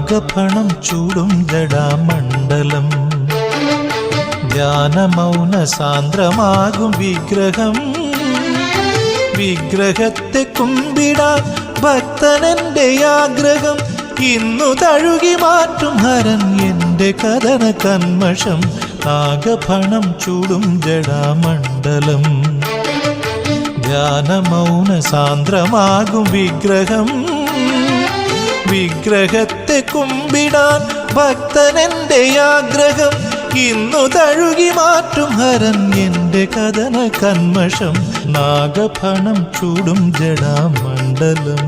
നാഗഫണം ചൂടും ജടാമണ്ഡലം ധ്യാനമൗന സാന്ദ്രമാകും വിഗ്രഹം വിഗ്രഹത്തെ കുമ്പിടാൻ ഭക്തനെന്റെ ആഗ്രഹം ഇന്നു തഴുകി മാറ്റും ഹരൻ എന്റെ കഥന കന്മഷം നാഗഫണം ചൂടും ജടാമണ്ഡലം ധ്യാനമൗന സാന്ദ്രമാകും വിഗ്രഹം വിഗ്രഹത്തെ കുമ്പിടാൻ ഭക്തനെന്റെ ആഗ്രഹം ഇന്നു തഴുകി മാറ്റും ഹരൻ എന്റെ കഥന കന്മഷം നാഗഫണം ചൂടും ജടാമണ്ഡലം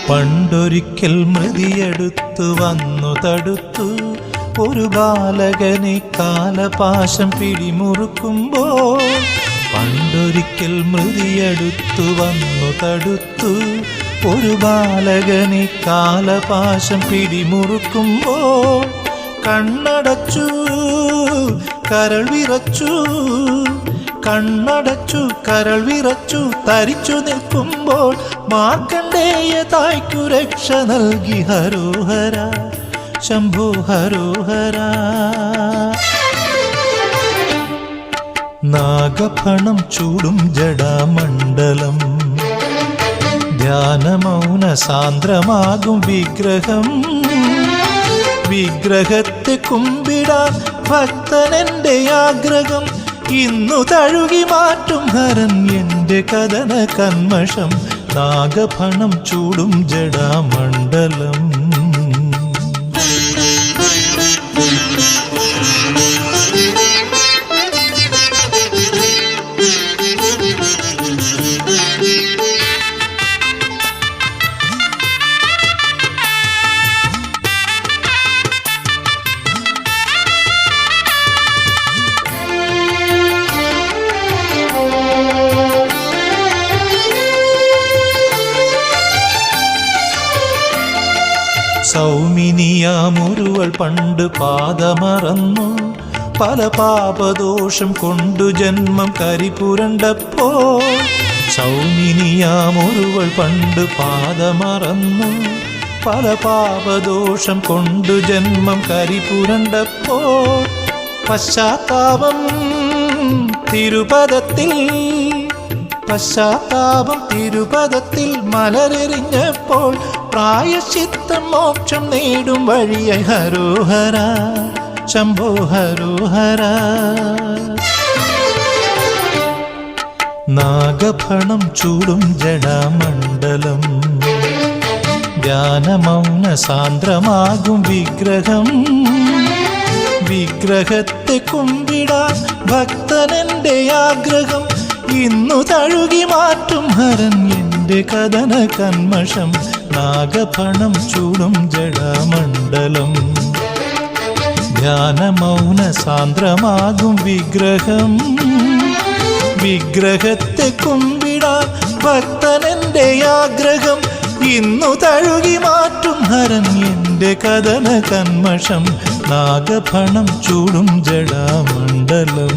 പണ്ടൊരിക്കൽ മൃതിയെടുത്തു വന്നു തടുത്തു ഒരു ബാലകനെ കാലപാശം പിടിമുറുക്കുമ്പോൾ പണ്ടൊരിക്കൽ മൃതിയെടുത്തു വന്നു തടുത്തു ഒരു ബാലകനെ കാലപാശം പിടിമുറുക്കുമ്പോൾ കണ്ണടച്ചു കരൾ വിറച്ചു കണ്ണടച്ചു കരൾ വിറച്ചു തരിച്ചു നിൽക്കുമ്പോൾ മാർക്കണ്ഡേയ തായ്ക്കു രക്ഷ നൽകി ഹരോഹര ശംഭോ ഹരോഹര നാഗഫണം ചൂടും ജടാമണ്ഡലം ധ്യാനമൗന സാന്ദ്രമാകും വിഗ്രഹം വിഗ്രഹത്തെ കുമ്പിടാൻ ഭക്തനെന്റെ ആഗ്രഹം ഇന്നു തഴുകി മാറ്റും ഹരൻ എന്റെ കഥന കന്മഷം നാഗഫണം ചൂടും ജടാമണ്ഡലം സൗമിനിയാമൊരുവൾ പണ്ട് പാദമറന്നു പല പാപദോഷം കൊണ്ടു ജന്മം കരിപുരണ്ടപ്പോൾ സൗമിനിയാമൊരുവൾ പണ്ട് പാദമറന്നു പല പാപദോഷം കൊണ്ടു ജന്മം കരിപുരണ്ടപ്പോൾ പശ്ചാത്താപം തിരുപദത്തിൽ പശ്ചാത്താപം തിരുപദത്തിൽ മലരെറിഞ്ഞപ്പോൾ പ്രായശ്ചിത്തം മോക്ഷം നേടും വഴിയായി ഹരോഹര ശംഭോ ഹരോഹര നാഗഫണം ചൂടും ജടാമണ്ഡലം ധ്യാനമൗന സാന്ദ്രമാകും വിഗ്രഹം വിഗ്രഹത്തെ കുമ്പിടാൻ ഭക്തനെന്റെ ആഗ്രഹം ഇന്നു തഴുകി മാറ്റും ഹരൻ എന്റെ കഥന കന്മഷം നാഗഫണം ചൂടും ജടാമണ്ഡലം ധ്യാനമൗന സാന്ദ്രമാകും വിഗ്രഹം വിഗ്രഹത്തെ കുമ്പിടാൻ ഭക്തനെന്റെ ആഗ്രഹം ഇന്നു തഴുകി മാറ്റും ഹരൻ എന്റെ കഥന കന്മഷം നാഗഫണം ചൂടും ജടാമണ്ഡലം